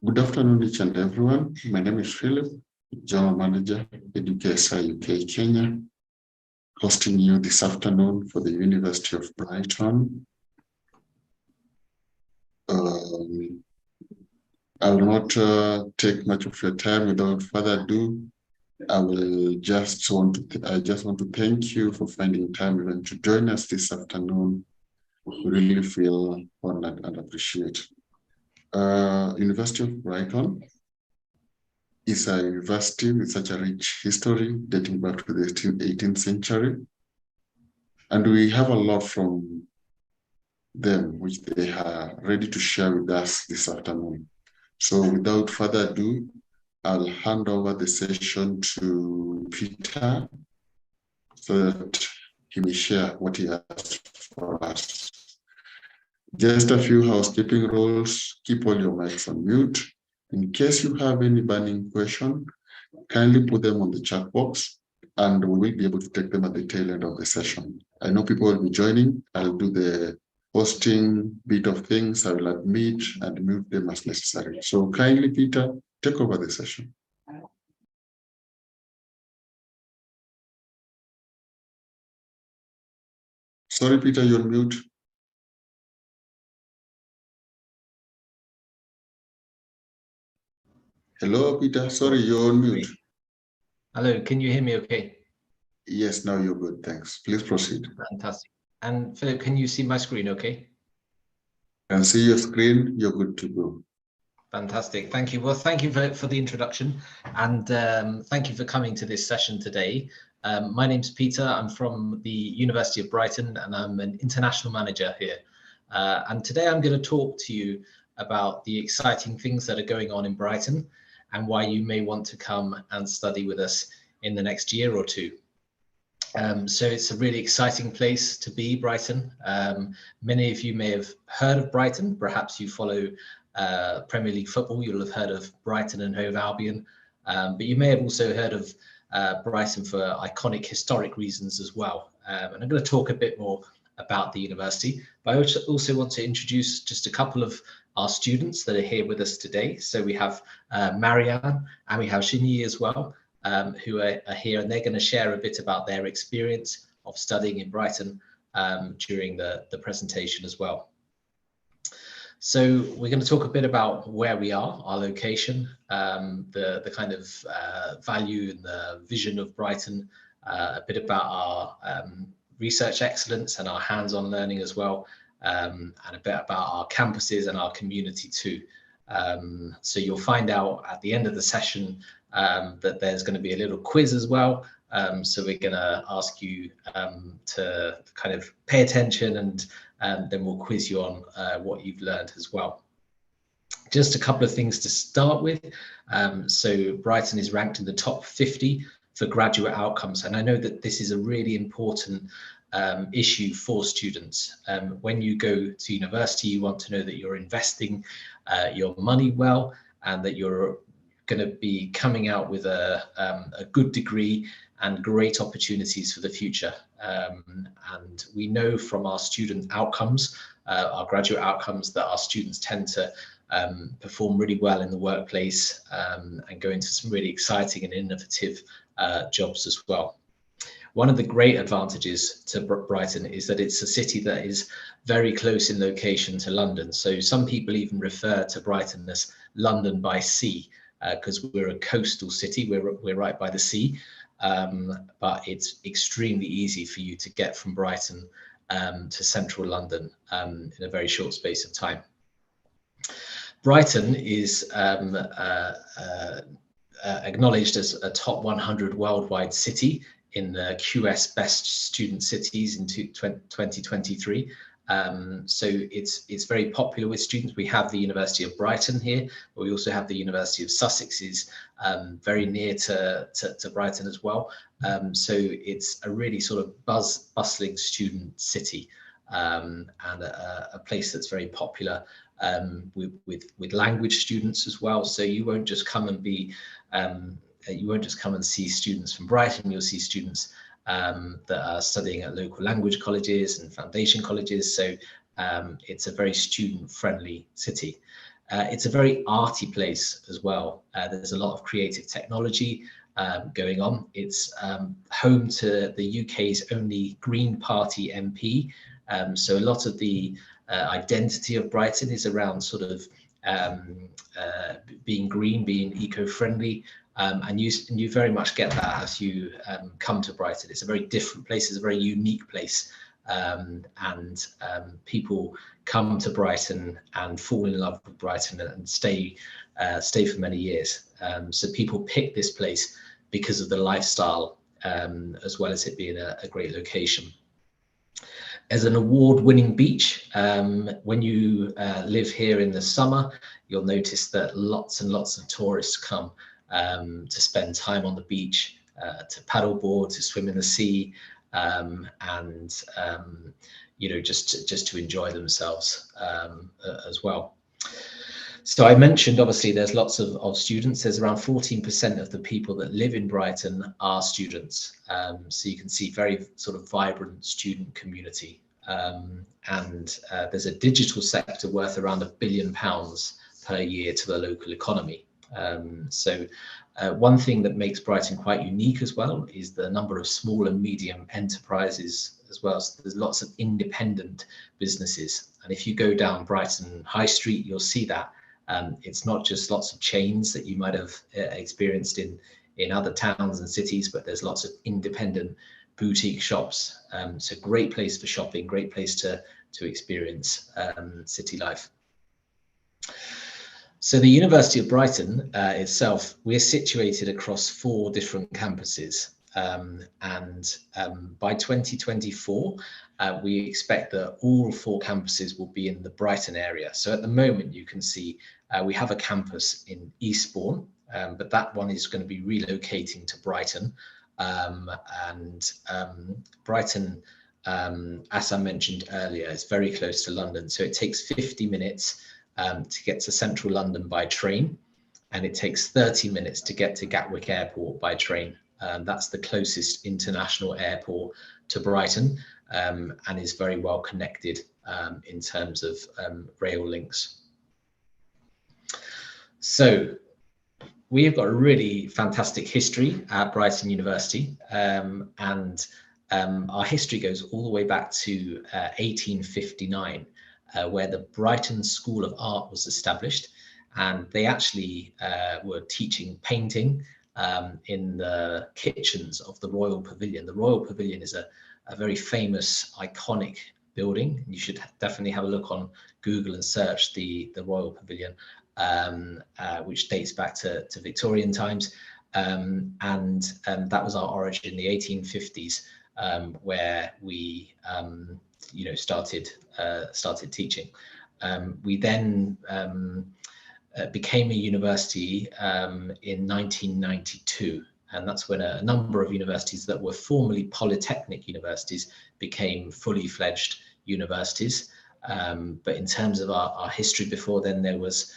Good afternoon, each and everyone. My name is Philip, General Manager, Educasa UK Kenya, hosting you this afternoon for the University of Brighton. I will not take much of your time. Without further ado, I just want to thank you for finding time even to join us this afternoon. We really feel honored and appreciate. University of Brighton is a university with such a rich history dating back to the 18th century. And we have a lot from them which they are ready to share with us this afternoon. So without further ado, I'll hand over the session to Peter so that he may share what he has for us. Just a few housekeeping rules. Keep all your mics on mute. In case you have any burning question, kindly put them on the chat box and we will be able to take them at the tail end of the session. I know people will be joining. I'll do the hosting bit of things. I will admit and mute them as necessary. So kindly, Peter, take over the session. Sorry, Peter, you're on mute. Hello, Peter. Sorry, you're on mute. Hello, can you hear me okay? Yes, now you're good. Thanks. Please proceed. Fantastic. And Philip, can you see my screen okay? I can see your screen. You're good to go. Fantastic. Thank you. Well, thank you for the introduction and thank you for coming to this session today. My name's Peter. I'm from the University of Brighton and I'm an international manager here. And today I'm going to talk to you about the exciting things that are going on in Brighton and why you may want to come and study with us in the next year or two. So it's a really exciting place to be, Brighton. Many of you may have heard of Brighton. Perhaps you follow Premier League football. You'll have heard of Brighton and Hove Albion, but you may have also heard of Brighton for iconic historic reasons as well. And I'm going to talk a bit more about the university, but I also want to introduce just a couple of our students that are here with us today. So we have Marianne and we have Shini as well, who are here, and they're going to share a bit about their experience of studying in Brighton during the presentation as well. So we're going to talk a bit about where we are, our location, the kind of value and the vision of Brighton, a bit about our research excellence and our hands-on learning as well, and a bit about our campuses and our community too. So you'll find out at the end of the session that there's going to be a little quiz as well. So we're going to ask you to kind of pay attention and then we'll quiz you on what you've learned as well. Just a couple of things to start with. So Brighton is ranked in the top 50 for graduate outcomes. And I know that this is a really important issue for students. When you go to university, you want to know that you're investing your money well and that you're going to be coming out with a good degree and great opportunities for the future. And we know from our student outcomes, our graduate outcomes, that our students tend to perform really well in the workplace and go into some really exciting and innovative jobs as well. One of the great advantages to Brighton is that it's a city that is very close in location to London. So some people even refer to Brighton as London by sea, because we're a coastal city, we're right by the sea, but it's extremely easy for you to get from Brighton to central London in a very short space of time. Brighton is acknowledged as a top 100 worldwide city in the QS Best Student Cities in 2023. So it's very popular with students. We have the University of Brighton here, but we also have the University of Sussex is very near to Brighton as well. So it's a really sort of bustling student city and a place that's very popular with language students as well. So you won't just come and be you won't just come and see students from Brighton. You'll see students that are studying at local language colleges and foundation colleges. So it's a very student-friendly city. It's a very arty place as well. There's a lot of creative technology going on. It's home to the UK's only Green Party MP. So a lot of the identity of Brighton is around sort of being green, being eco-friendly, and you very much get that as you come to Brighton. It's a very different place. It's a very unique place, and people come to Brighton and fall in love with Brighton and stay for many years. So people pick this place because of the lifestyle, as well as it being a great location. As an award-winning beach, when you live here in the summer, you'll notice that lots and lots of tourists come to spend time on the beach, to paddleboard, to swim in the sea, and just to enjoy themselves as well. So I mentioned, obviously, there's lots of students. There's around 14% of the people that live in Brighton are students. So you can see very sort of vibrant student community. And there's a digital sector worth around £1 billion per year to the local economy. So one thing that makes Brighton quite unique as well is the number of small and medium enterprises as well. So there's lots of independent businesses. And if you go down Brighton High Street, you'll see that. It's not just lots of chains that you might have experienced in other towns and cities, but there's lots of independent boutique shops. It's a great place for shopping, great place to experience city life. So the University of Brighton itself, we're situated across 4 different campuses. And by 2024, we expect that all 4 campuses will be in the Brighton area. So at the moment, you can see we have a campus in Eastbourne, but that one is going to be relocating to Brighton. Brighton, as I mentioned earlier, is very close to London. So it takes 50 minutes to get to central London by train, and it takes 30 minutes to get to Gatwick Airport by train. That's the closest international airport to Brighton, and is very well connected in terms of rail links. So we have got a really fantastic history at Brighton University, and our history goes all the way back to 1859, where the Brighton School of Art was established, and they actually were teaching painting in the kitchens of the Royal Pavilion. The Royal Pavilion is a very famous, iconic building. You should definitely have a look on Google and search the Royal Pavilion, which dates back to Victorian times. And that was our origin in the 1850s, where we started teaching. We then became a university in 1992, and that's when a number of universities that were formerly polytechnic universities became fully fledged universities. But in terms of our history before then, there was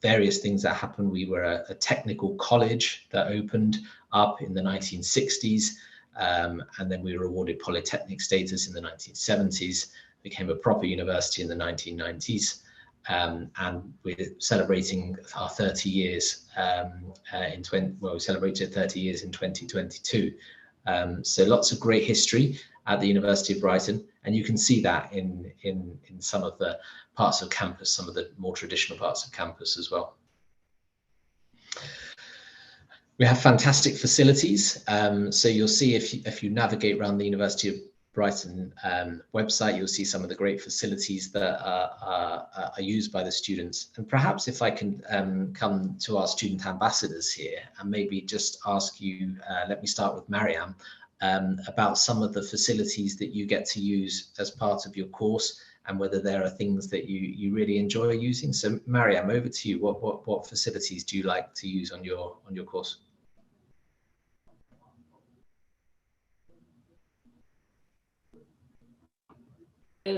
various things that happened. We were a technical college that opened up in the 1960s, and then we were awarded polytechnic status in the 1970s, became a proper university in the 1990s. And we're celebrating our 30 years we celebrated 30 years in 2022. So lots of great history at the University of Brighton, and you can see that in some of the parts of campus, some of the more traditional parts of campus as well. We have fantastic facilities. So you'll see if you navigate around the University of Brighton website, you'll see some of the great facilities that are used by the students. And perhaps if I can come to our student ambassadors here and maybe just ask you, let me start with Mariam, about some of the facilities that you get to use as part of your course, and whether there are things that you really enjoy using. So Mariam, over to you. What facilities do you like to use on your course?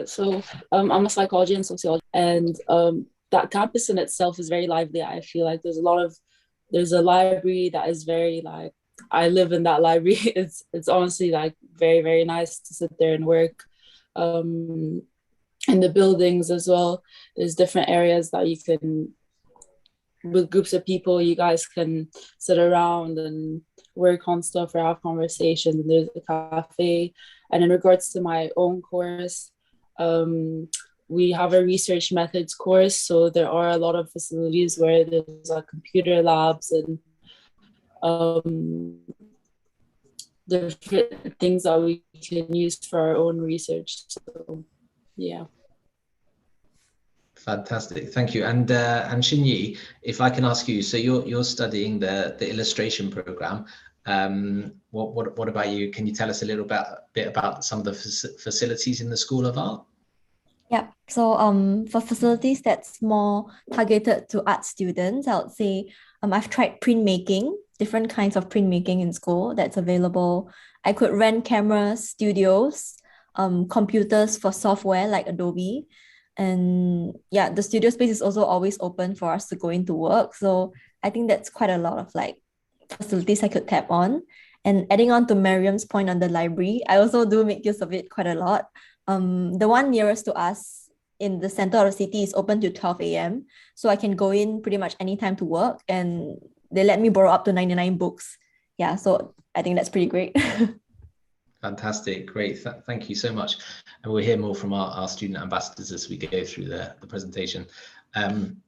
So I'm a psychology and sociology, and that campus in itself is very lively. I feel like there's a library that is very, like, I live in that library. It's honestly like very, very nice to sit there and work. in the buildings as well. There's different areas that you can, with groups of people, you guys can sit around and work on stuff or have conversations. And there's a cafe. And in regards to my own course, we have a research methods course. So there are a lot of facilities where there's like computer labs and different things that we can use for our own research. So yeah. Fantastic, thank you. And Xinyi, if I can ask you, so you're studying the illustration program. What about you? Can you tell us a little bit about some of the facilities in the School of Art? Yeah, so for facilities that's more targeted to art students, I would say I've tried printmaking, different kinds of printmaking in school that's available. I could rent cameras, studios, computers for software like Adobe. And yeah, the studio space is also always open for us to go into work. So I think that's quite a lot of like facilities I could tap on. And adding on to Miriam's point on the library, I also do make use of it quite a lot. The one nearest to us in the center of the city is open till 12 a.m. So I can go in pretty much anytime to work, and they let me borrow up to 99 books. Yeah, so I think that's pretty great. Fantastic, great, thank you so much. And we'll hear more from our student ambassadors as we go through the presentation. I'm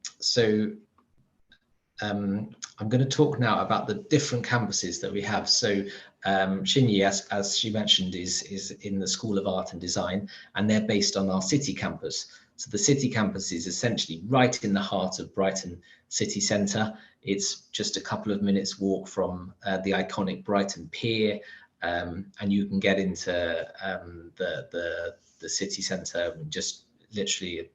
going to talk now about the different campuses that we have. So Xinyi, as she mentioned, is in the School of Art and Design, and they're based on our city campus. So the city campus is essentially right in the heart of Brighton city centre. It's just a couple of minutes walk from the iconic Brighton Pier, and you can get into the city centre in just literally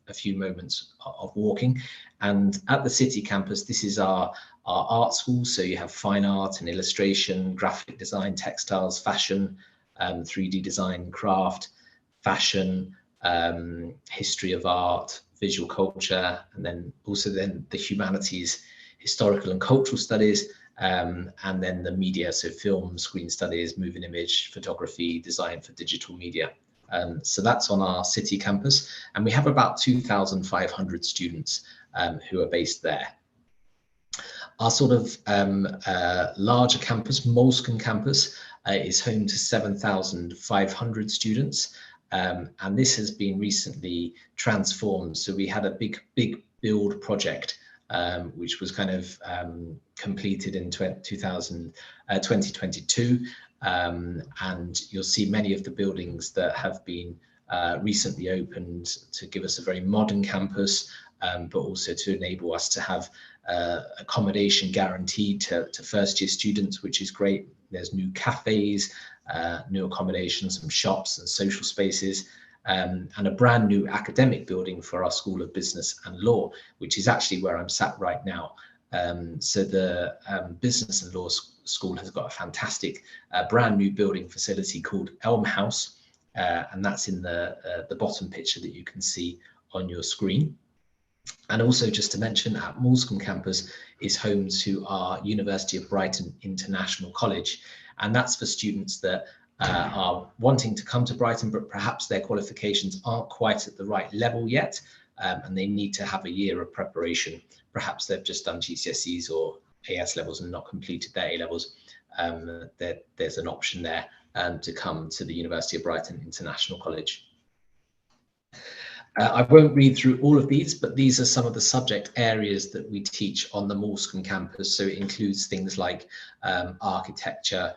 a few moments of walking. And at the city campus, this is our art school. So you have fine art and illustration, graphic design, textiles, fashion, 3D design, craft, fashion, history of art, visual culture, and then also the humanities, historical and cultural studies, and then the media, so film, screen studies, moving image, photography, design for digital media. So that's on our city campus, and we have about 2,500 students who are based there. Our sort of larger campus, Molescombe campus, is home to 7,500 students, and this has been recently transformed. So we had a big build project which was kind of completed in 2022. And you'll see many of the buildings that have been recently opened to give us a very modern campus, but also to enable us to have accommodation guaranteed to first year students, which is great. There's new cafes, new accommodation, some shops and social spaces, and a brand new academic building for our School of Business and Law, which is actually where I'm sat right now. So the Business and Law School has got a fantastic brand new building facility called Elm House, and that's in the bottom picture that you can see on your screen. And also, just to mention, at Molescombe campus is home to our University of Brighton International College, and that's for students that are wanting to come to Brighton, but perhaps their qualifications aren't quite at the right level yet, and they need to have a year of preparation. Perhaps they've just done GCSEs or AS levels and not completed their A levels. There's an option there to come to the University of Brighton International College. I won't read through all of these, but these are some of the subject areas that we teach on the Molescombe campus. So it includes things like architecture,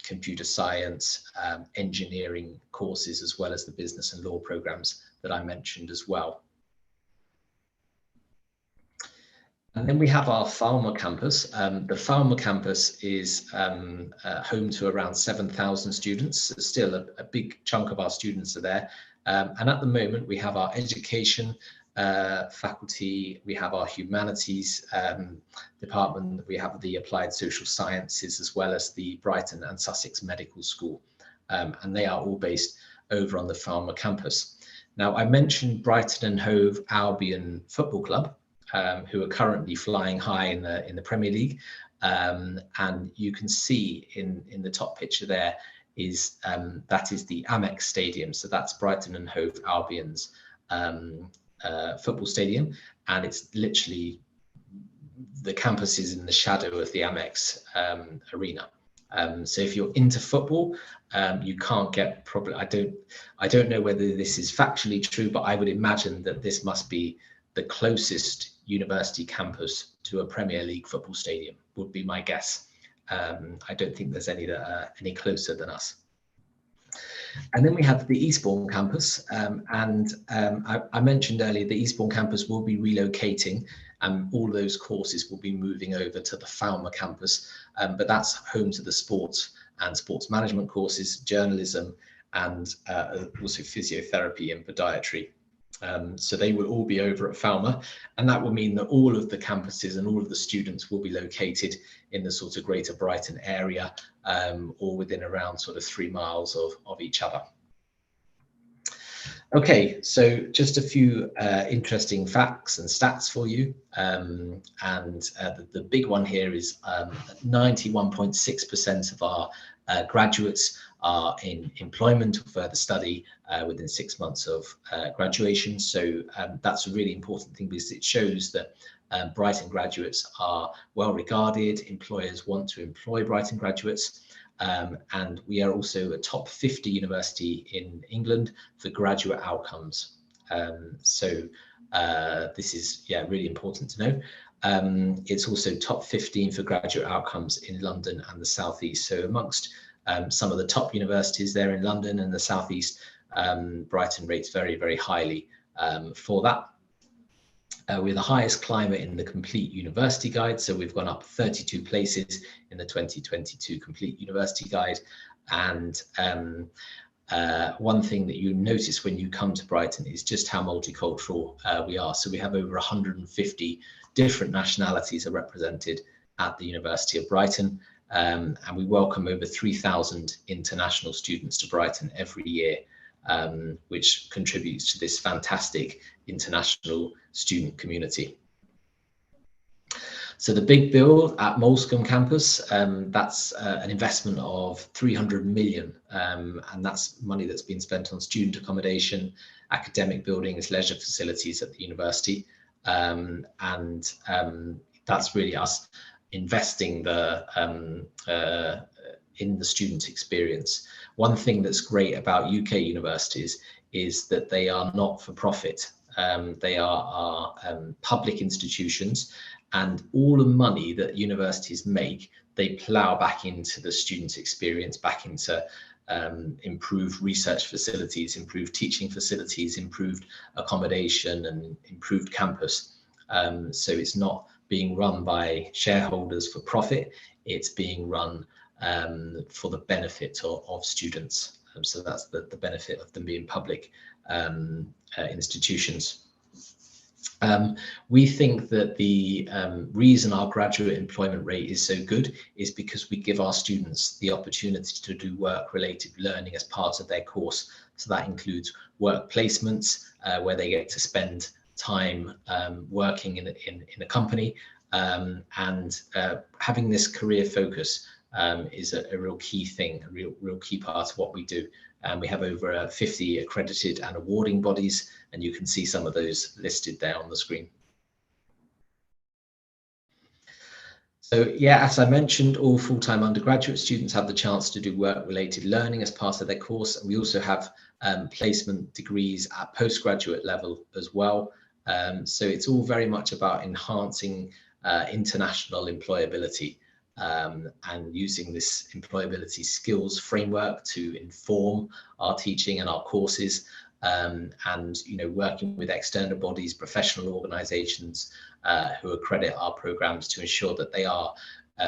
computer science, engineering courses, as well as the business and law programs that I mentioned as well. And then we have our Falmer campus. The Falmer campus is home to around 7,000 students. So still a big chunk of our students are there. And at the moment, we have our education faculty, we have our humanities department, we have the applied social sciences, as well as the Brighton and Sussex Medical School. And they are all based over on the Falmer campus. Now, I mentioned Brighton and Hove Albion Football Club, who are currently flying high in the Premier League. And you can see in the top picture there is that is the Amex Stadium. So that's Brighton and Hove Albion's football stadium, and it's literally, the campus is in the shadow of the Amex arena. So if you're into football, you can't get probably, I don't know whether this is factually true, but I would imagine that this must be the closest university campus to a Premier League football stadium, would be my guess. I don't think there's any that are any closer than us. And then we have the Eastbourne campus, I mentioned earlier the Eastbourne campus will be relocating, and all those courses will be moving over to the Falmer campus, but that's home to the sports and sports management courses, journalism, and also physiotherapy and podiatry. So they will all be over at Falmer, and that will mean that all of the campuses and all of the students will be located in the sort of Greater Brighton area, or within around sort of 3 miles of each other. Okay, so just a few interesting facts and stats for you. The big one here is 91.6% of our graduates are in employment or further study within 6 months of graduation. So that's a really important thing, because it shows that Brighton graduates are well regarded, employers want to employ Brighton graduates, and we are also a top 50 university in England for graduate outcomes. So this is really important to know. It's also top 15 for graduate outcomes in London and the South East. So amongst some of the top universities there in London and the South East, Brighton rates very, very highly for that. We're the highest climber in the Complete University Guide, so we've gone up 32 places in the 2022 Complete University Guide. And one thing that you notice when you come to Brighton is just how multicultural we are. So we have over 150 different nationalities are represented at the University of Brighton, and we welcome over 3,000 international students to Brighton every year, which contributes to this fantastic international student community. So the big build at Molescombe campus, that's an investment of 300 million, and that's money that's been spent on student accommodation, academic buildings, leisure facilities at the university, and that's really us investing in the student experience. One thing that's great about UK universities is that they are not for profit. They are public institutions, and all the money that universities make, they plough back into the student experience, back into improved research facilities, improved teaching facilities, improved accommodation, and improved campus. So it's not being run by shareholders for profit, it's being run for the benefit of students. So that's the benefit of them being public institutions. We think that the reason our graduate employment rate is so good is because we give our students the opportunity to do work-related learning as part of their course. So that includes work placements, where they get to spend time working in a company, and having this career focus is a real key thing, a real key part of what we do. And we have over 50 accredited and awarding bodies, and you can see some of those listed there on the screen. So yeah, as I mentioned, all full-time undergraduate students have the chance to do work-related learning as part of their course. And we also have placement degrees at postgraduate level as well. So it's all very much about enhancing international employability, and using this employability skills framework to inform our teaching and our courses, and working with external bodies, professional organizations who accredit our programs to ensure that they are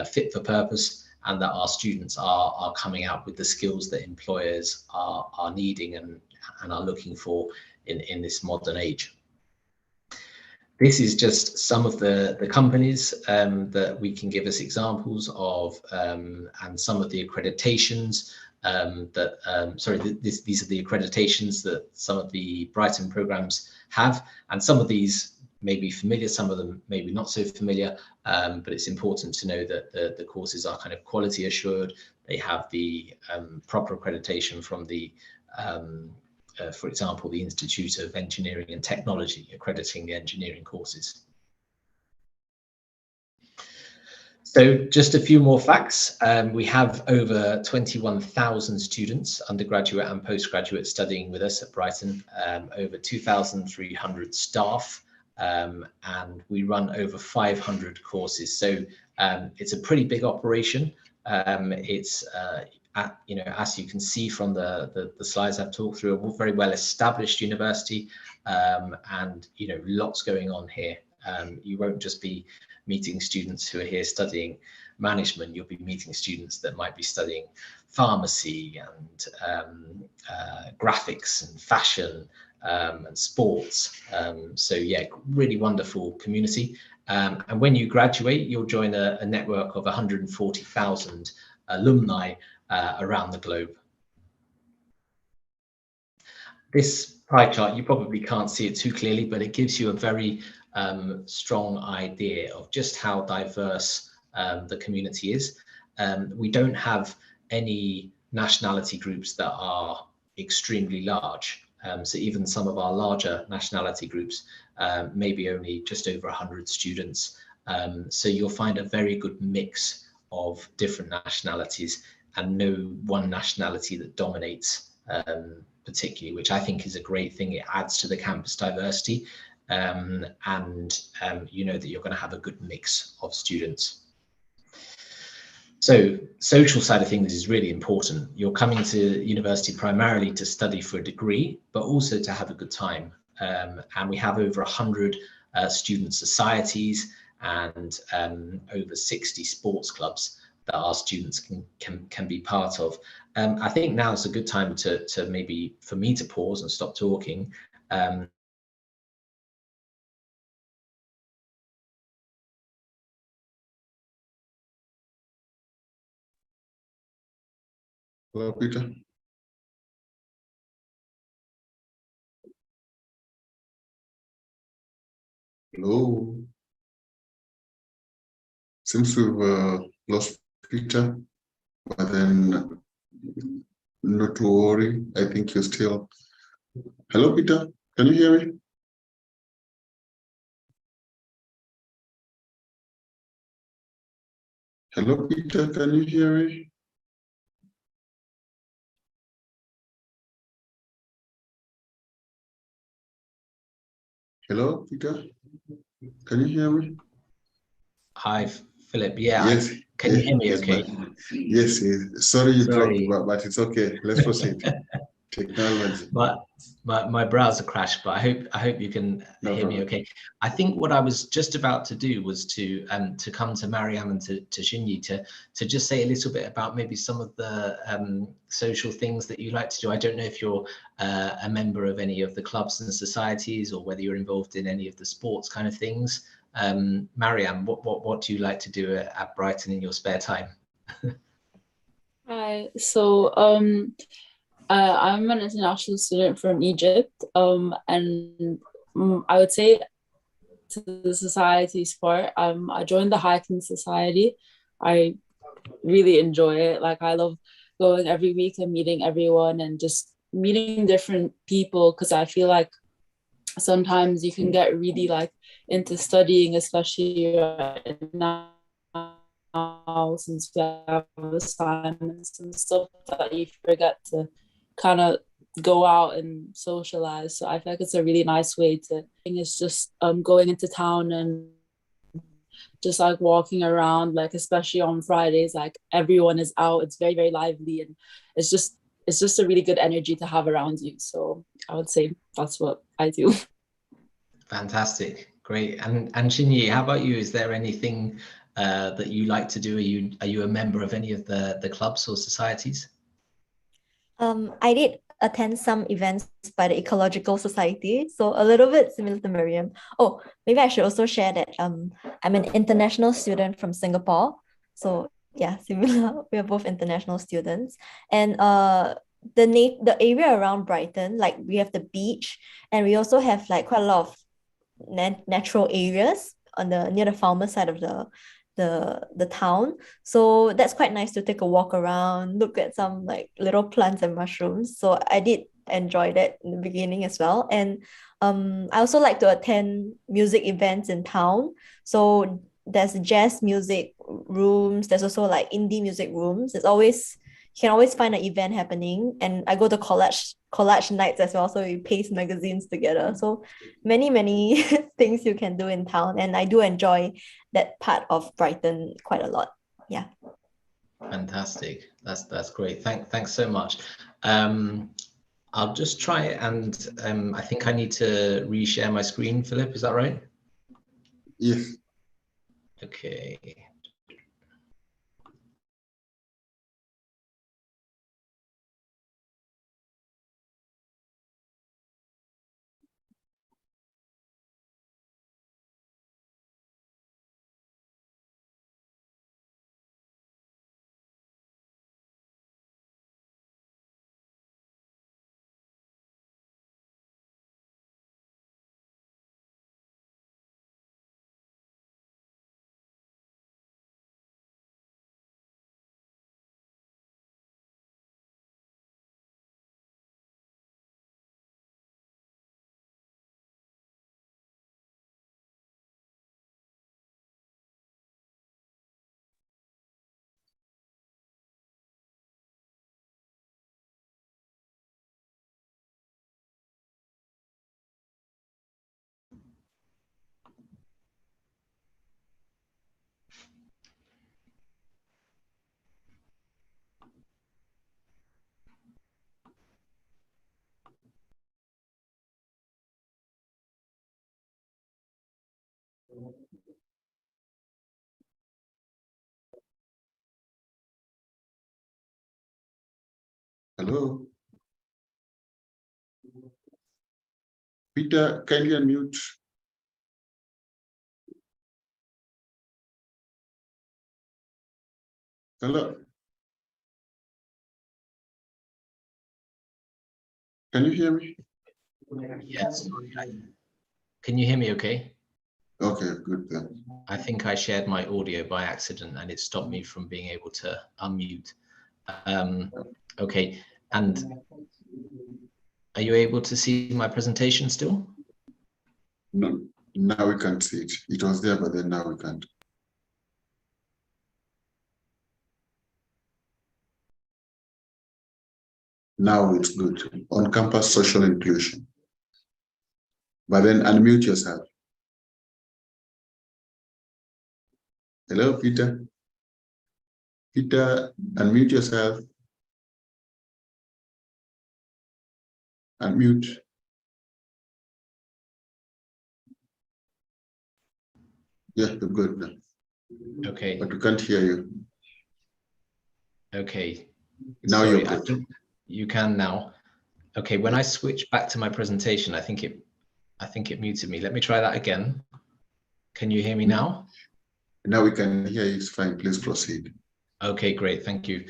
fit for purpose, and that our students are coming out with the skills that employers are needing and are looking for in this modern age. This is just some of the companies that we can give as examples of, and some of the accreditations these are the accreditations that some of the Brighton programs have, and some of these may be familiar, some of them maybe not so familiar, but it's important to know that the courses are kind of quality assured. They have the proper accreditation from the, for example, the Institute of Engineering and Technology, accrediting the engineering courses. So just a few more facts. We have over 21,000 students, undergraduate and postgraduate, studying with us at Brighton, over 2,300 staff, and we run over 500 courses. So it's a pretty big operation. It's, as you can see from the slides I've talked through, a very well established university, and lots going on here. You won't just be meeting students who are here studying management. You'll be meeting students that might be studying pharmacy and graphics and fashion and sports. So yeah, really wonderful community. And when you graduate, you'll join a network of 140,000 alumni around the globe. This pie chart, you probably can't see it too clearly, but it gives you a very strong idea of just how diverse the community is. We don't have any nationality groups that are extremely large. So even some of our larger nationality groups, maybe only just over 100 students. So you'll find a very good mix of different nationalities and no one nationality that dominates particularly, which I think is a great thing. It adds to the campus diversity, and you know that you're going to have a good mix of students. So social side of things is really important. You're coming to university primarily to study for a degree, but also to have a good time. And we have over 100 student societies and over 60 sports clubs that our students can be part of. I think now is a good time to maybe for me to pause and stop talking. Hello, Peter. Hello. Seems we've lost Peter, but then not to worry. I think you're still. Hello, Peter. Can you hear me? Hello, Peter. Can you hear me? Hello, Peter. Can you hear me? Hi, Philip. Yeah, yes. Can you hear me? Yes, okay. Yes. Sorry you dropped, but it's okay. Let's proceed. Technology. My browser crashed, but I hope you can hear me okay. I think what I was just about to do was to come to Mariam and to Shinyi to just say a little bit about maybe some of the social things that you like to do. I don't know if you're a member of any of the clubs and societies, or whether you're involved in any of the sports kind of things. Mariam, what do you like to do at Brighton in your spare time? Hi, so I'm an international student from Egypt, and I would say to the society's part, I joined the hiking society. I really enjoy it. Like, I love going every week and meeting everyone and just meeting different people, because I feel like sometimes you can get really like into studying, especially right now, since we have assignments and stuff, that you forget to kind of go out and socialize. So I feel like it's a really nice way to, it's just going into town and just like walking around, like especially on Fridays, like everyone is out. It's very, very lively, and it's just a really good energy to have around you. So I would say that's what I do. Fantastic, great. And Shinyi, how about you? Is there anything that you like to do? Are you a member of any of the clubs or societies? I did attend some events by the Ecological Society, so a little bit similar to Miriam. Oh, maybe I should also share that I'm an international student from Singapore. So yeah, similar. We are both international students, and the area around Brighton, like we have the beach, and we also have like quite a lot of natural areas on the near the farmer side of the town. So that's quite nice to take a walk around, look at some like little plants and mushrooms. So I did enjoy that in the beginning as well. And I also like to attend music events in town. So there's jazz music rooms, there's also like indie music rooms. It's always, you can always find an event happening. And I go to collage nights as well, so we paste magazines together. So many things you can do in town, and I do enjoy that part of Brighton quite a lot. Yeah. Fantastic. That's great. Thanks so much. I'll just try and I think I need to reshare my screen, Philip. Is that right? Yes. Okay. Hello. Peter, can you unmute? Hello. Can you hear me? Yes. Can you hear me okay? Okay, good then. I think I shared my audio by accident and it stopped me from being able to unmute. Okay, and are you able to see my presentation still? No, now we can't see it. It was there, but then now we can't. Now it's good. On-campus social inclusion. But then unmute yourself. Hello, Peter. Peter, unmute yourself. Unmute. Yeah, you're good now. Okay. But we can't hear you. Okay. Now Sorry, you're good. I think you can now. Okay, when I switch back to my presentation, I think it muted me. Let me try that again. Can you hear me now? Now we can hear you. It's fine. Please proceed. Okay, great, thank you.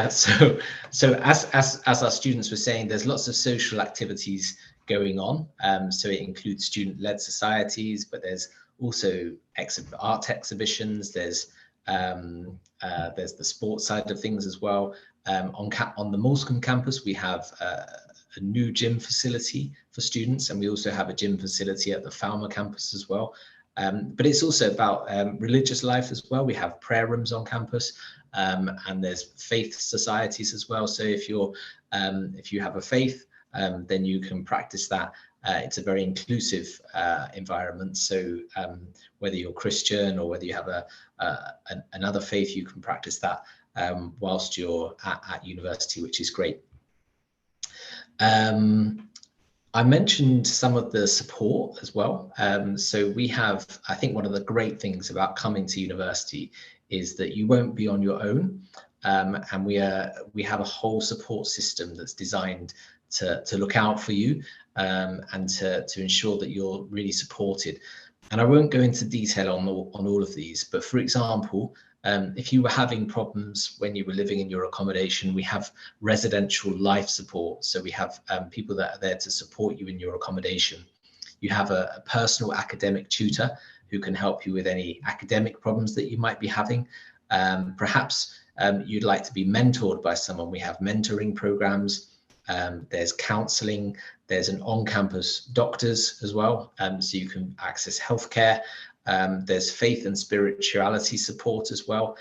So as our students were saying, there's lots of social activities going on. So it includes student-led societies, but there's also art exhibitions. There's the sports side of things as well. On the Moulscombe campus, we have a new gym facility for students, and we also have a gym facility at the Falmer campus as well. But it's also about religious life as well. We have prayer rooms on campus, and there's faith societies as well. So if you have a faith, then you can practice that. It's a very inclusive environment. So whether you're Christian or whether you have another faith, you can practice that whilst you're at university, which is great. I mentioned some of the support as well. So we have, I think one of the great things about coming to university is that you won't be on your own. And we have a whole support system that's designed to look out for you and to ensure that you're really supported. And I won't go into detail on all of these, but for example, if you were having problems when you were living in your accommodation, we have residential life support. So we have people that are there to support you in your accommodation. You have a personal academic tutor who can help you with any academic problems that you might be having. Perhaps you'd like to be mentored by someone. We have mentoring programs. There's counselling. There's an on-campus doctors as well, so you can access healthcare. There's faith and spirituality support as well,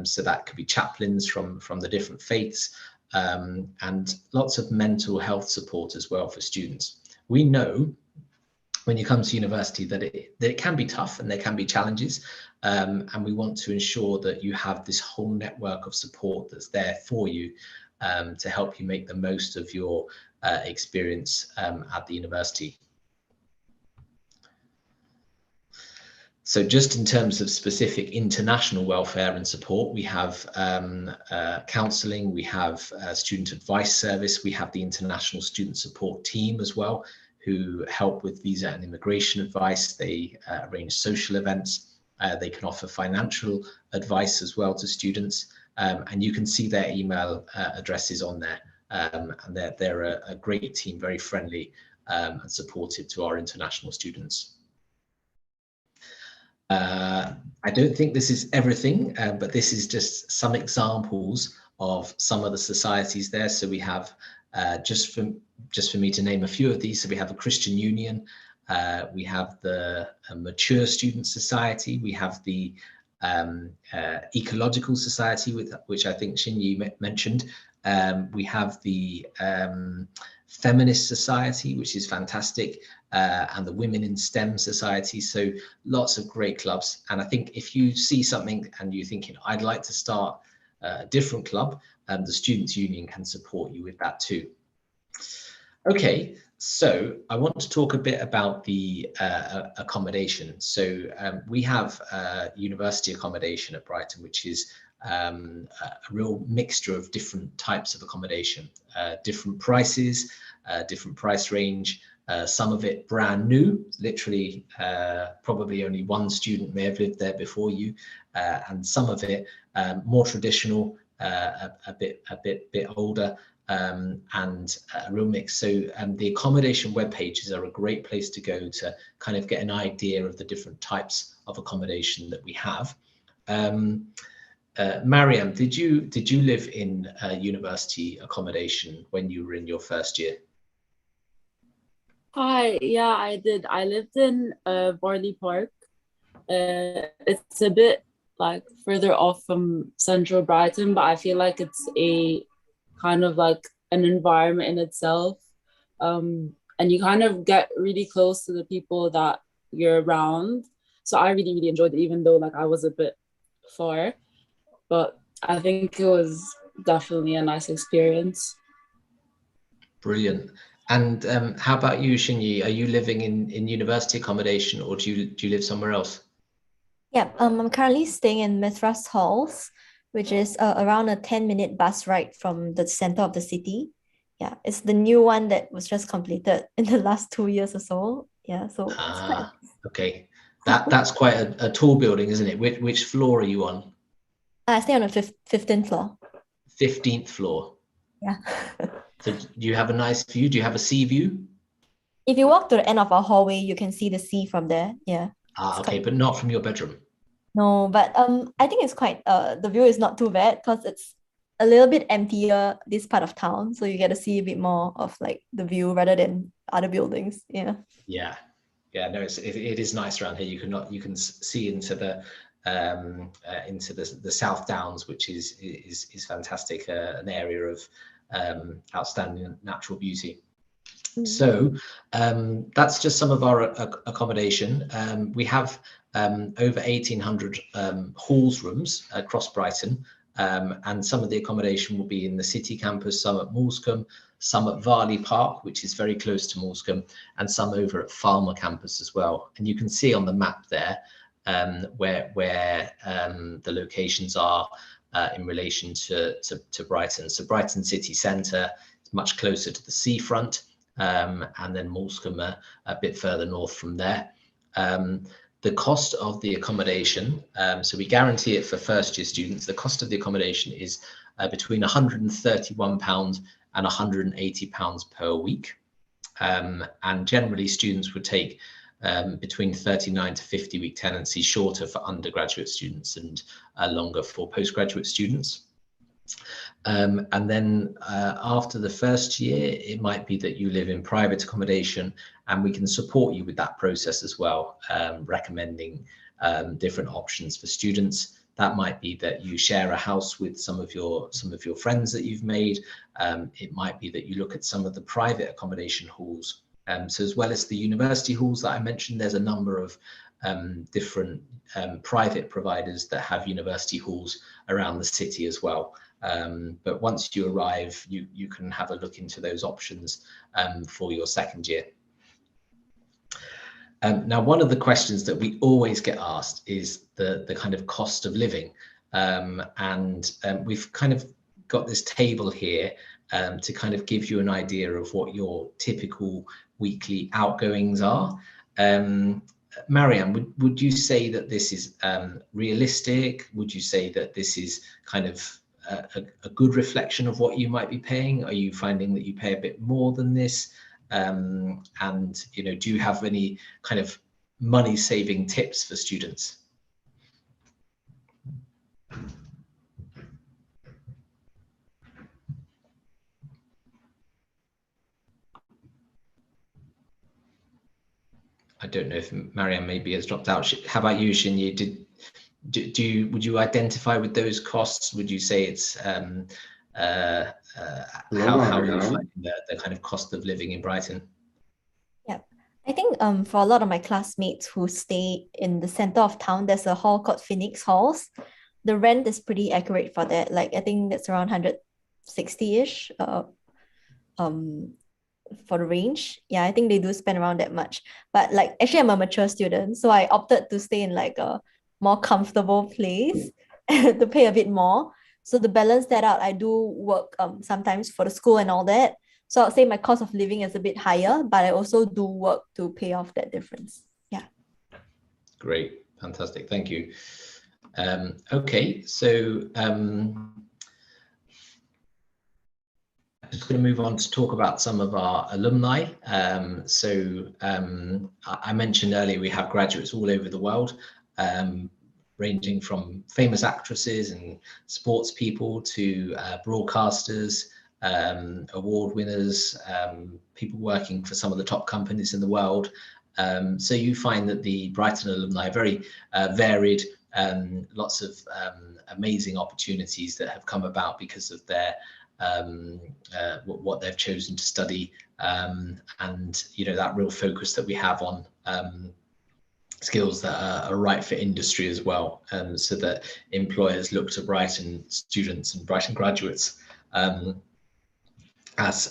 so that could be chaplains from the different faiths, and lots of mental health support as well for students. We know when you come to university that it can be tough and there can be challenges, and we want to ensure that you have this whole network of support that's there for you, to help you make the most of your experience at the university. So just in terms of specific international welfare and support, we have counselling, we have student advice service, we have the international student support team as well, who help with visa and immigration advice. They arrange social events. They can offer financial advice as well to students. And you can see their email addresses on there. And they're a great team, very friendly and supportive to our international students. I don't think this is everything, but this is just some examples of some of the societies there. So we have, just for me to name a few of these, so we have a Christian Union, we have the Mature Student Society, we have the Ecological Society, which I think Shinyi mentioned. We have the Feminist Society, which is fantastic, and the Women in STEM Society. So lots of great clubs. And I think if you see something and you're thinking, I'd like to start a different club, the Students' Union can support you with that too. Okay, so I want to talk a bit about the accommodation. So we have university accommodation at Brighton, which is a real mixture of different types of accommodation, different prices, different price range, some of it brand new, literally probably only one student may have lived there before you, and some of it more traditional, a bit older, and a real mix. So the accommodation web pages are a great place to go to kind of get an idea of the different types of accommodation that we have. Mariam, did you live in university accommodation when you were in your first year? Hi, yeah, I did. I lived in Barley Park. It's a bit like further off from central Brighton, but I feel like it's a kind of like an environment in itself. And you kind of get really close to the people that you're around. So I really, really enjoyed it, even though like I was a bit far. But I think it was definitely a nice experience. Brilliant. And how about you, Shinyi? Are you living in university accommodation, or do you live somewhere else? Yeah, I'm currently staying in Mithras Halls, which is around a 10-minute bus ride from the center of the city. Yeah, it's the new one that was just completed in the last 2 years or so. Yeah, so it's quite... Okay. That's quite a tall building, isn't it? Which floor are you on? I stay on the 15th floor. 15th floor. Yeah. So do you have a nice view? Do you have a sea view? If you walk to the end of our hallway, you can see the sea from there. Yeah. Okay, but not from your bedroom. No, but I think it's quite the view is not too bad because it's a little bit emptier this part of town, so you get to see a bit more of like the view rather than other buildings. Yeah. Yeah. No, it is nice around here. You can see into the South Downs, which is fantastic, an area of outstanding natural beauty. So that's just some of our accommodation. We have over 1,800 halls rooms across Brighton, and some of the accommodation will be in the city campus, some at Moulscombe, some at Varley Park, which is very close to Moulscombe, and some over at Falmer campus as well. And you can see on the map there where the locations are in relation to Brighton. So Brighton city centre is much closer to the seafront, and then Moulscombe a bit further north from there. The cost of the accommodation, so we guarantee it for first year students, the cost of the accommodation is between £131 and £180 per week. And generally students would take between 39 to 50 week tenancy, shorter for undergraduate students and longer for postgraduate students. And then after the first year, it might be that you live in private accommodation, and we can support you with that process as well, recommending different options for students. That might be that you share a house with some of your friends that you've made. It might be that you look at some of the private accommodation halls. So as well as the university halls that I mentioned, there's a number of different private providers that have university halls around the city as well. But once you arrive, you can have a look into those options for your second year. Now, one of the questions that we always get asked is the kind of cost of living. And we've kind of got this table here to kind of give you an idea of what your typical weekly outgoings are. Marianne, would you say that this is realistic? Would you say that this is kind of a good reflection of what you might be paying? Are you finding that you pay a bit more than this? And you know, do you have any kind of money saving tips for students? I don't know if Marianne maybe has dropped out. How about you, Shinyi? Would you identify with those costs? Would you say it's how are you finding the kind of cost of living in Brighton? Yeah, I think for a lot of my classmates who stay in the center of town, there's a hall called Phoenix Halls. The rent is pretty accurate for that. Like I think that's around 160-ish for the range. Yeah, I think they do spend around that much. But like actually I'm a mature student, so I opted to stay in like a more comfortable place to pay a bit more. So to balance that out, I do work sometimes for the school and all that. So I'll say my cost of living is a bit higher, but I also do work to pay off that difference. Yeah. Great, fantastic, thank you. Okay, so I'm just going to move on to talk about some of our alumni. I mentioned earlier we have graduates all over the world, ranging from famous actresses and sports people to broadcasters, award winners, people working for some of the top companies in the world. So you find that the Brighton alumni are very varied, lots of amazing opportunities that have come about because of their what they've chosen to study, and you know, that real focus that we have on skills that are right for industry as well, so that employers look to Brighton students and Brighton graduates as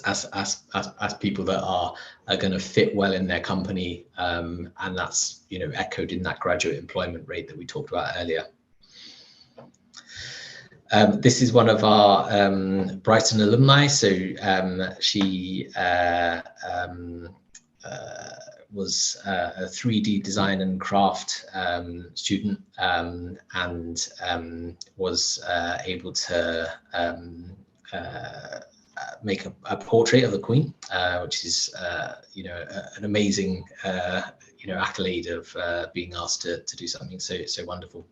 people that are going to fit well in their company, and that's, you know, echoed in that graduate employment rate that we talked about earlier. This is one of our Brighton alumni. So she was a 3D design and craft student, and was able to make a portrait of the Queen, which is you know, an amazing you know, accolade of being asked to do something so wonderful.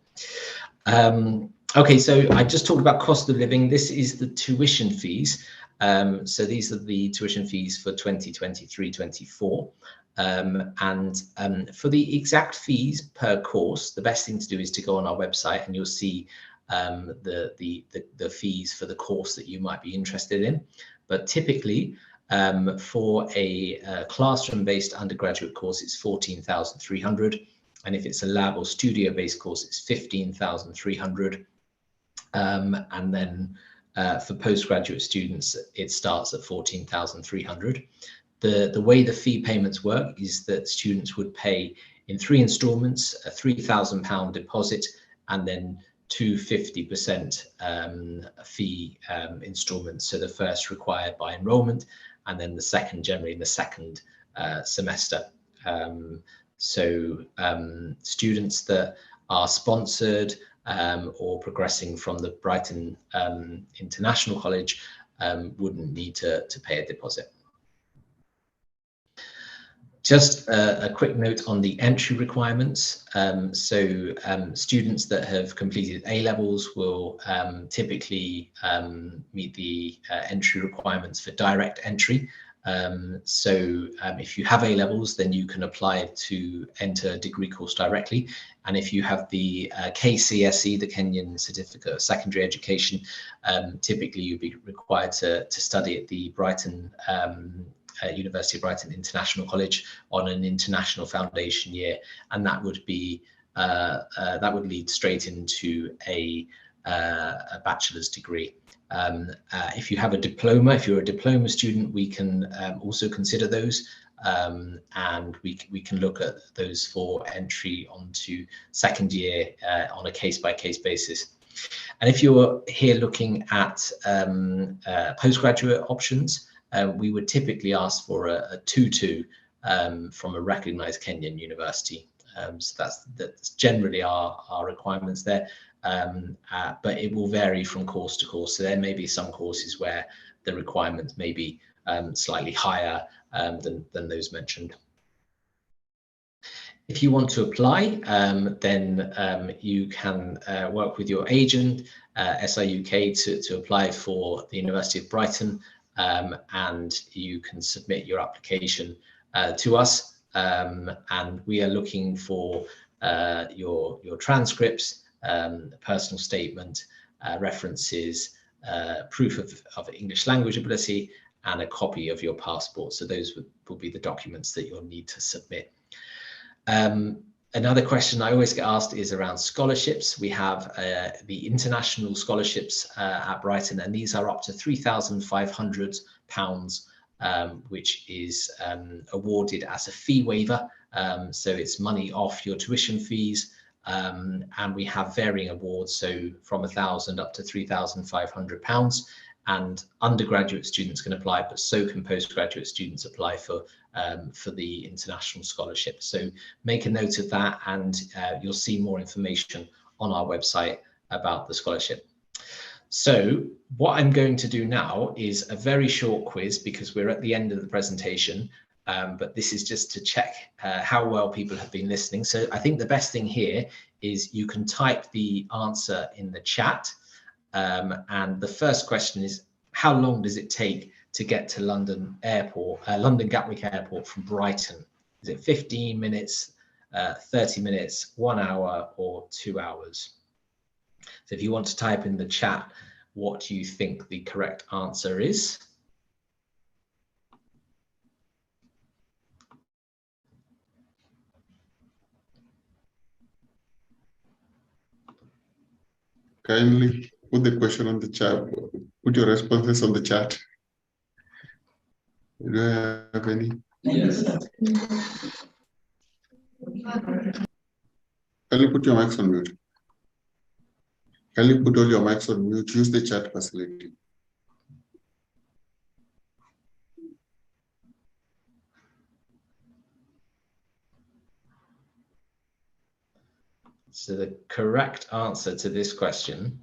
Okay, so I just talked about cost of living. This is the tuition fees. So these are the tuition fees for 2023-24. And for the exact fees per course, the best thing to do is to go on our website, and you'll see the fees for the course that you might be interested in. But typically, for a classroom-based undergraduate course, it's 14,300. And if it's a lab or studio-based course, it's 15,300. And then for postgraduate students, it starts at 14,300. The way the fee payments work is that students would pay in 3 installments, a £3,000 deposit, and then 2 50% fee installments. So the first required by enrolment, and then the second generally in the second semester. So students that are sponsored or progressing from the Brighton International College wouldn't need to pay a deposit. Just a quick note on the entry requirements. Students that have completed A-levels will typically meet the entry requirements for direct entry. If you have A-levels, then you can apply to enter a degree course directly. And if you have the KCSE, the Kenyan Certificate of Secondary Education, typically you'll be required to study at the Brighton University of Brighton International College on an international foundation year, and that would be that would lead straight into a bachelor's degree. If you have a diploma, if you're a diploma student, we can also consider those, and we can look at those for entry onto second year on a case-by-case basis. And if you're here looking at postgraduate options, we would typically ask for a 2-2 from a recognized Kenyan university. So that's generally our requirements there, but it will vary from course to course. So there may be some courses where the requirements may be slightly higher than those mentioned. If you want to apply, then you can work with your agent, SIUK, to apply for the University of Brighton, and you can submit your application to us, and we are looking for your transcripts, personal statement, references, proof of English language ability, and a copy of your passport. So those will be the documents that you'll need to submit. Another question I always get asked is around scholarships. We have the international scholarships at Brighton, and these are up to £3,500, which is awarded as a fee waiver. So it's money off your tuition fees, and we have varying awards, so from £1,000 up to £3,500. And undergraduate students can apply, but so can postgraduate students apply for the international scholarship. So make a note of that, and you'll see more information on our website about the scholarship. So what I'm going to do now is a very short quiz, because we're at the end of the presentation, but this is just to check how well people have been listening. So I think the best thing here is you can type the answer in the chat. And the first question is, how long does it take to get to London Gatwick Airport from Brighton? Is it 15 minutes, 30 minutes, 1 hour, or 2 hours? So if you want to type in the chat what you think the correct answer is. Kindly put the question on the chat. Put your responses on the chat. Do I have any? Yes. Can you put your mics on mute? Can you put all your mics on mute? Use the chat facility. So the correct answer to this question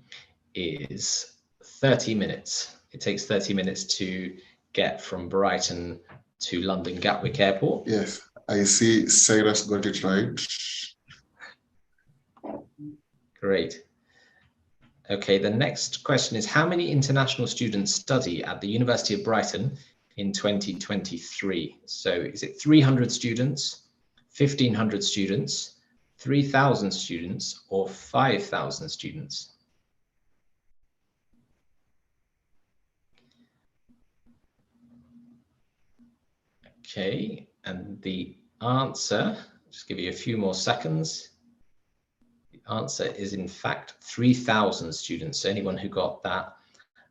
is 30 minutes. It takes 30 minutes to get from Brighton to London Gatwick Airport. Yes, I see Cyrus got it right. Great. Okay, the next question is, how many international students study at the University of Brighton in 2023? So is it 300 students, 1,500 students, 3,000 students, or 5,000 students? Okay, and the answer, just give you a few more seconds. The answer is in fact 3,000 students. So anyone who got that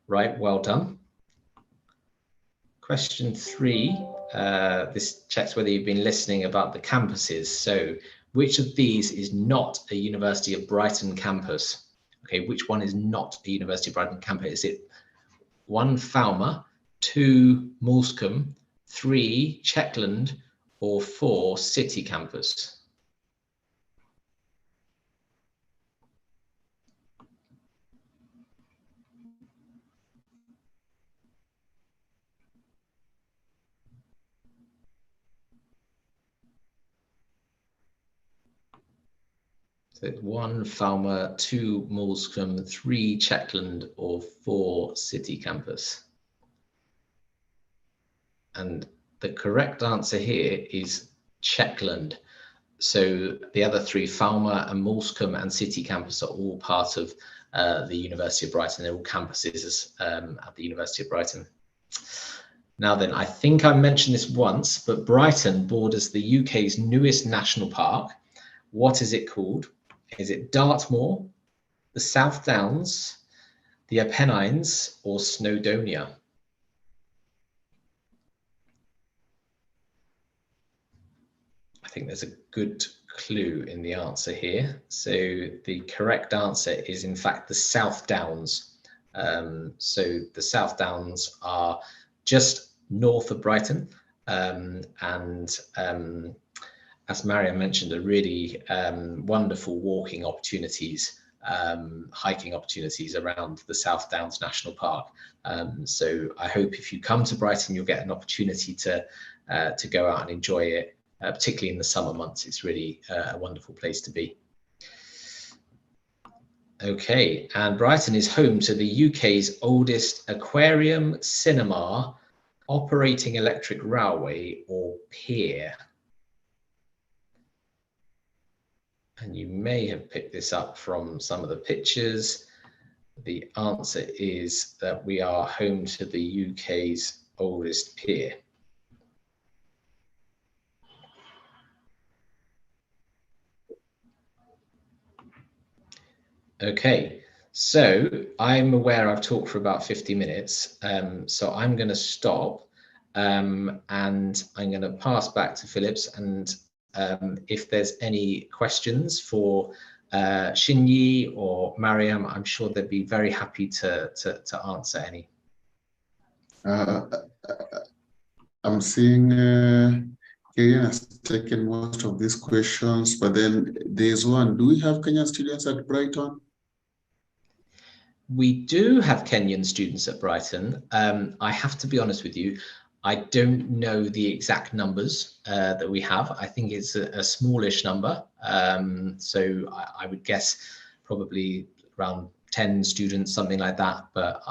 right, well done. Question 3, this checks whether you've been listening about the campuses. So which of these is not a University of Brighton campus? Okay, which one is not a University of Brighton campus? Is it 1, Falmer, 2, Moulsecoombe, 3, Checkland, or 4, City campus? So 1 Falmer, 2 Moulscombe, 3 Checkland, or 4 City Campus. And the correct answer here is Checkland. So the other 3, Falmer and Moulscombe and City Campus, are all part of the University of Brighton. They're all campuses at the University of Brighton. Now then, I think I mentioned this once, but Brighton borders the UK's newest national park. What is it called? Is it Dartmoor, the South Downs, the Apennines, or Snowdonia? I think there's a good clue in the answer here. So the correct answer is in fact the South Downs. So the South Downs are just north of Brighton, and as Mariam mentioned, are really wonderful walking opportunities, hiking opportunities around the South Downs National Park. So I hope if you come to Brighton, you'll get an opportunity to go out and enjoy it, particularly in the summer months. It's really a wonderful place to be. Okay, and Brighton is home to the UK's oldest aquarium, cinema, operating electric railway, or pier. And you may have picked this up from some of the pictures. The answer is that we are home to the UK's oldest pier. Okay, so I'm aware I've talked for about 50 minutes, so I'm going to stop and I'm going to pass back to Phillips, and if there's any questions for Shinyi or Mariam, I'm sure they'd be very happy to answer any. I'm seeing Kenya has taken most of these questions, but then there's one. Do we have Kenyan students at Brighton? We do have Kenyan students at Brighton. I have to be honest with you, I don't know the exact numbers that we have. I think it's a smallish number. So I would guess probably around 10 students, something like that. But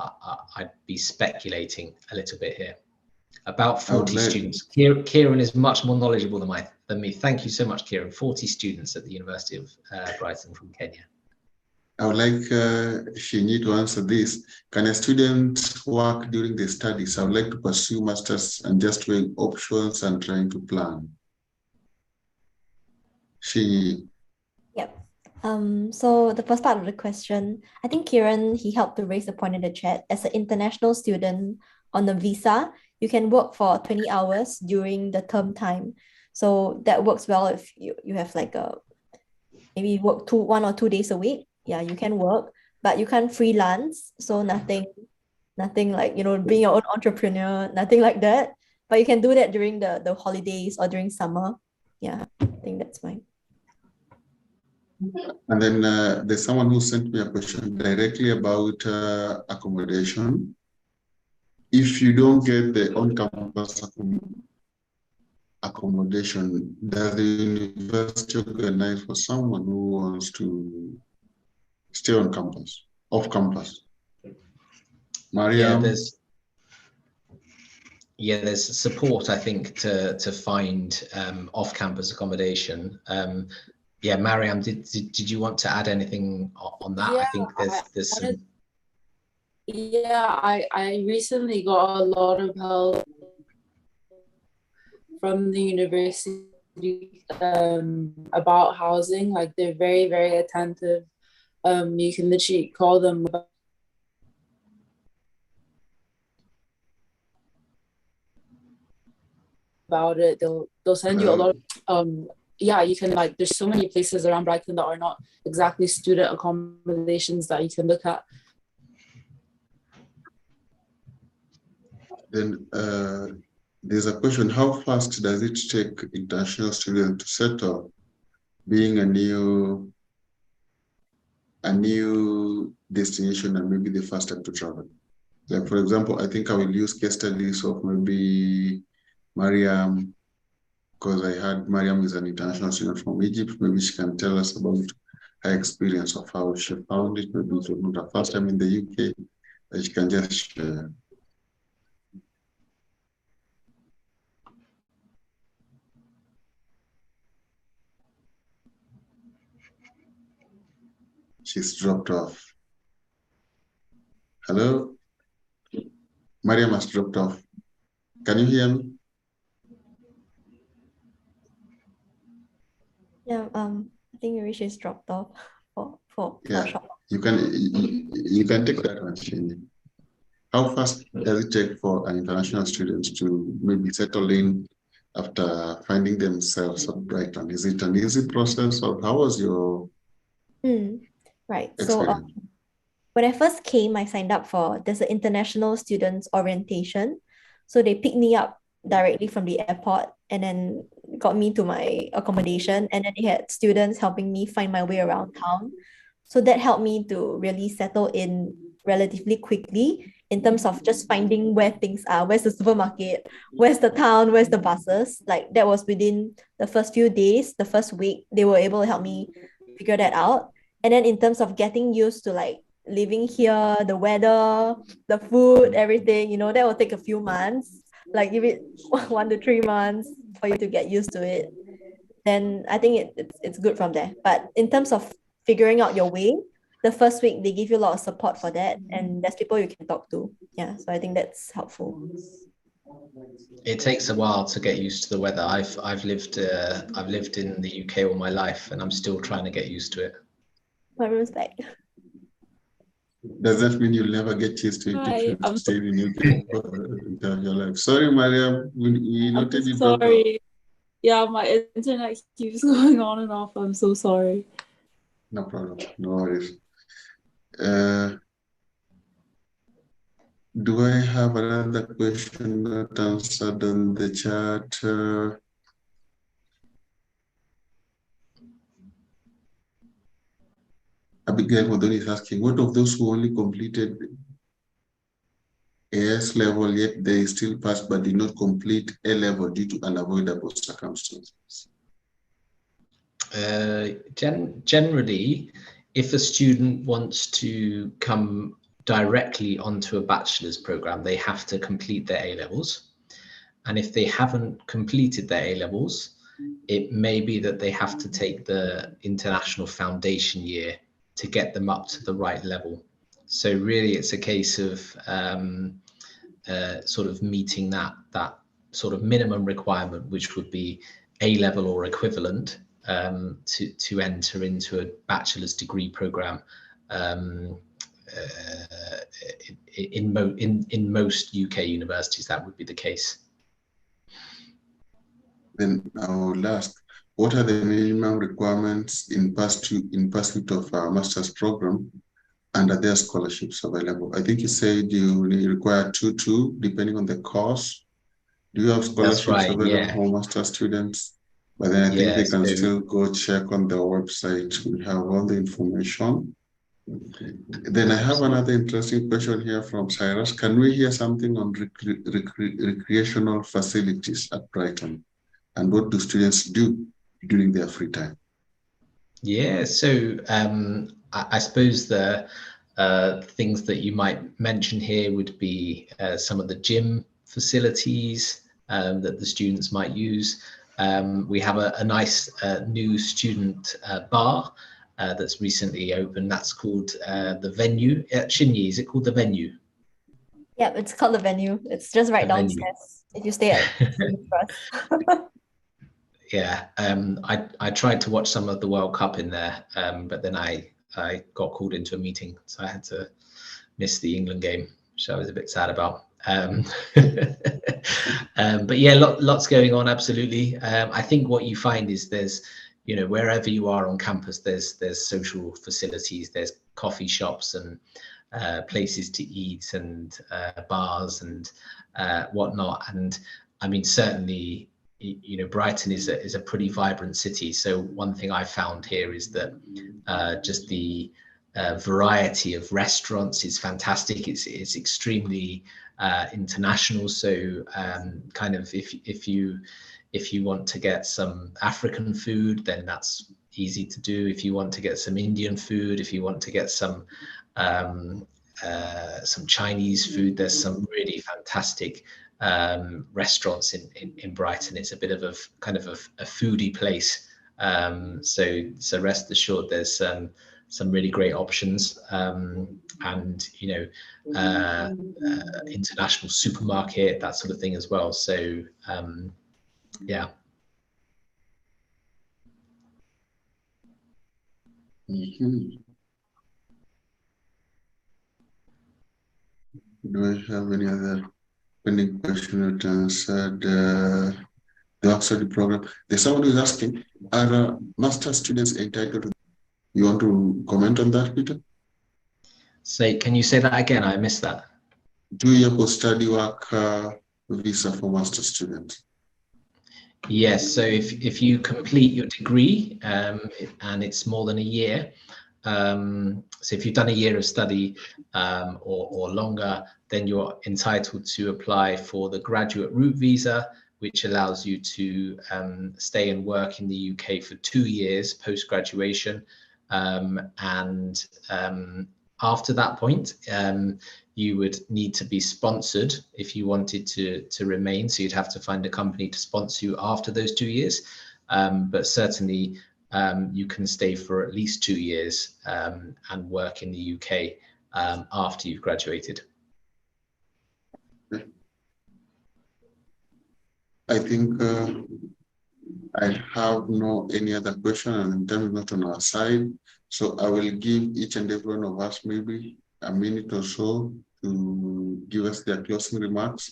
I'd be speculating a little bit here. About 40 students. Kieran is much more knowledgeable than me. Thank you so much, Kieran. 40 students at the University of Brighton from Kenya. I would like Shinyi to answer this. Can a student work during the studies? I would like to pursue masters and just weighing options and trying to plan. Shinyi. Yep. So the first part of the question, I think Kieran, he helped to raise the point in the chat. As an international student on a visa, you can work for 20 hours during the term time. So that works well if you have like maybe work 1 or 2 days a week. Yeah, you can work, but you can't freelance. So nothing like, being your own entrepreneur, nothing like that. But you can do that during the holidays or during summer. Yeah, I think that's fine. And then there's someone who sent me a question directly about accommodation. If you don't get the on-campus accommodation, does the university organize for someone who wants to stay on campus, off campus? Mariam? Yeah, there's support, I think, to find off-campus accommodation. Yeah, Mariam, did you want to add anything on that? Yeah, I think there's some... Yeah, I recently got a lot of help from the university about housing. Like, they're very, very attentive. You can literally call them about it. They'll send you a lot of yeah, you can, like, there's so many places around Brighton that are not exactly student accommodations that you can look at. Then there's a question: how fast does it take international students to settle, being a new destination and maybe the first time to travel? Like, for example, I think I will use case studies of maybe Mariam, because I heard Mariam is an international student from Egypt. Maybe she can tell us about her experience of how she found it. Maybe it was not her first time in the UK, that she can just share. She's dropped off. Hello? Mariam has dropped off. Can you hear me? Yeah, I think maybe she's dropped off for a short. You can take that one, Shini. How fast does it take for an international student to maybe settle in after finding themselves at Brighton? Is it an easy process, or how was your Right. So experience? when I first came, I signed up for there's an international students orientation. So they picked me up directly from the airport and then got me to my accommodation. And then they had students helping me find my way around town. So that helped me to really settle in relatively quickly in terms of just finding where things are, where's the supermarket, where's the town, where's the buses. Like that was within the first few days, the first week, they were able to help me figure that out. And then in terms of getting used to like living here, the weather, the food, everything, that will take a few months, like give it 1 to 3 months for you to get used to it. Then I think it's good from there. But in terms of figuring out your way, the first week they give you a lot of support for that, and there's people you can talk to. Yeah, so I think that's helpful. It takes a while to get used to the weather. I've lived in the UK all my life, and I'm still trying to get used to it. My room's back. Does that mean you'll never get used to it if you stay in UK for your life? Sorry, Mariam, we noted you dropped off. Sorry. Yeah, my internet keeps going on and off. I'm so sorry. No problem. No worries. Do I have another question not answered on the chat? Abigail Modoni is asking, what of those who only completed AS level, yet they still passed but did not complete A level due to unavoidable circumstances? Generally, if a student wants to come directly onto a bachelor's program, they have to complete their A levels. And if they haven't completed their A levels, it may be that they have to take the international foundation year to get them up to the right level. So really, it's a case of sort of meeting that sort of minimum requirement, which would be A level or equivalent, to enter into a bachelor's degree program. In most UK universities, that would be the case. Then I will ask, what are the minimum requirements in pursuit of a master's program, and are there scholarships available? I think you said you require 2-2 depending on the course. Do you have scholarships available for master's students? But then I think they can still go check on the website. We have all the information. Then I have another interesting question here from Cyrus. Can we hear something on recreational facilities at Brighton? And what do students do during their free time? Yeah, so I suppose the things that you might mention here would be some of the gym facilities that the students might use. We have a nice new student bar that's recently opened. That's called the Venue at Shinyi. Is it called the Venue? Yeah, it's called the Venue. It's just right downstairs if you stay at first. Yeah, I tried to watch some of the World Cup in there, but then I got called into a meeting, so I had to miss the England game, which I was a bit sad about. But yeah, lots going on, absolutely. I think what you find is there's, wherever you are on campus, there's social facilities, there's coffee shops and places to eat and bars and whatnot. And I mean, certainly, Brighton is a pretty vibrant city. So one thing I found here is that just the variety of restaurants is fantastic. It's extremely international. So kind of if you want to get some African food, then that's easy to do. If you want to get some Indian food, if you want to get some Chinese food, there's some really fantastic restaurants in Brighton. It's a bit of a kind of a foodie place. So rest assured, there's some really great options, and international supermarket, that sort of thing as well. So yeah. Do I have any other pending question that answered the Oxford program? There's someone who's asking, are master students entitled to? You want to comment on that, Peter? Can you say that again? I missed that. 2-year post-study work visa for master students. Yes, so if you complete your degree and it's more than a year, so if you've done a year of study or longer, then you're entitled to apply for the graduate route visa, which allows you to stay and work in the UK for 2 years post-graduation. And after that point, you would need to be sponsored if you wanted to remain. So you'd have to find a company to sponsor you after those 2 years. But certainly you can stay for at least 2 years and work in the UK after you've graduated. I think I have no any other question, and time is not on our side. So I will give each and every one of us maybe a minute or so to give us their closing remarks.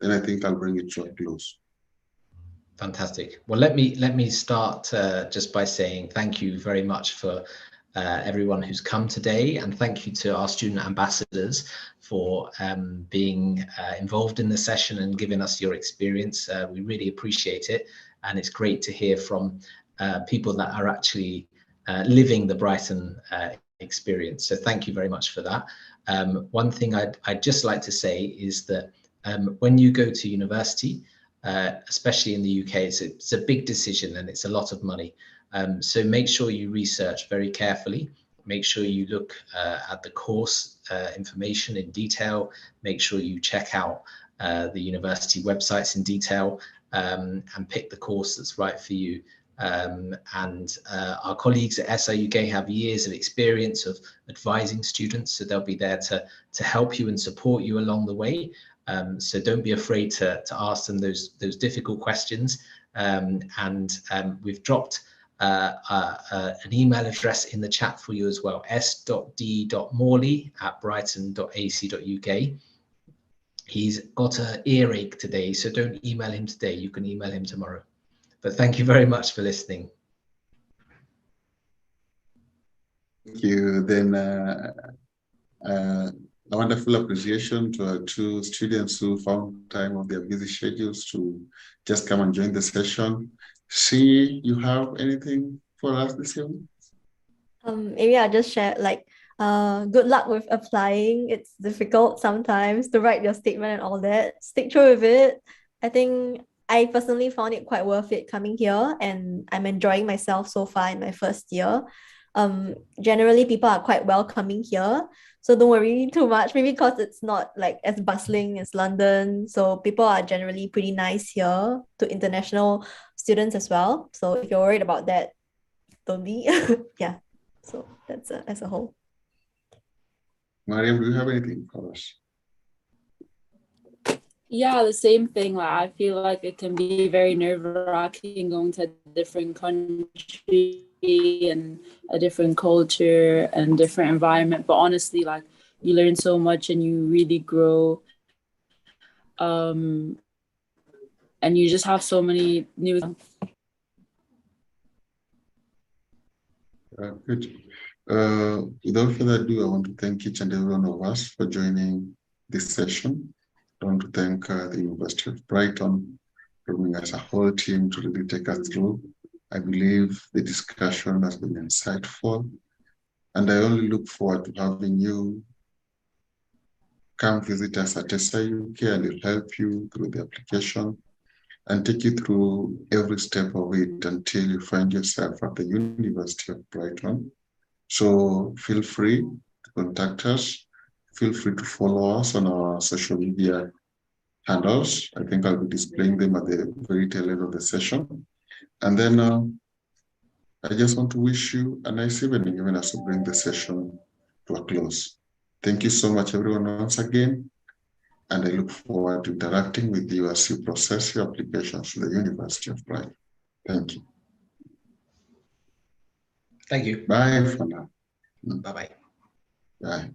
Then I think I'll bring it to a close. Fantastic. Well, let me start just by saying thank you very much for everyone who's come today, and thank you to our student ambassadors for being involved in the session and giving us your experience. We really appreciate it, and it's great to hear from people that are actually living the Brighton experience. So thank you very much for that. One thing I'd just like to say is that when you go to university, especially in the UK, it's a big decision and it's a lot of money. So make sure you research very carefully. Make sure you look at the course information in detail. Make sure you check out the university websites in detail and pick the course that's right for you. And our colleagues at SI UK have years of experience of advising students, so they'll be there to help you and support you along the way. So don't be afraid to ask them those difficult questions. We've dropped an email address in the chat for you as well, s.d.morley@brighton.ac.uk. He's got an earache today, so don't email him today. You can email him tomorrow. But thank you very much for listening. Thank you. Then a wonderful appreciation to our 2 students who found time of their busy schedules to just come and join the session. See, you have anything for us this evening? Maybe I'll just share good luck with applying. It's difficult sometimes to write your statement and all that. Stick through with it. I think I personally found it quite worth it coming here, and I'm enjoying myself so far in my first year. Generally people are quite welcoming here, so don't worry too much, maybe because it's not like as bustling as London, so people are generally pretty nice here to international students as well. So if you're worried about that, don't be. Yeah, so that's as a whole. Mariam, do you have anything for us? Yeah, the same thing. Like, I feel like it can be very nerve-wracking going to a different country and a different culture and different environment. But honestly, like, you learn so much and you really grow. And you just have so many new. Good. Without further ado, I want to thank each and every one of us for joining this session. I want to thank the University of Brighton for bringing us a whole team to really take us through. I believe the discussion has been insightful, and I only look forward to having you come visit us at SI UK, and we'll help you through the application. and take you through every step of it until you find yourself at the University of Brighton. So feel free to contact us. Feel free to follow us on our social media handles. I think I'll be displaying them at the very tail end of the session. And then I just want to wish you a nice evening, even as we bring the session to a close. Thank you so much, everyone, once again. And I look forward to interacting with you as you process your applications to the University of Brighton. Thank you. Thank you. Bye for now. Bye-bye. Bye.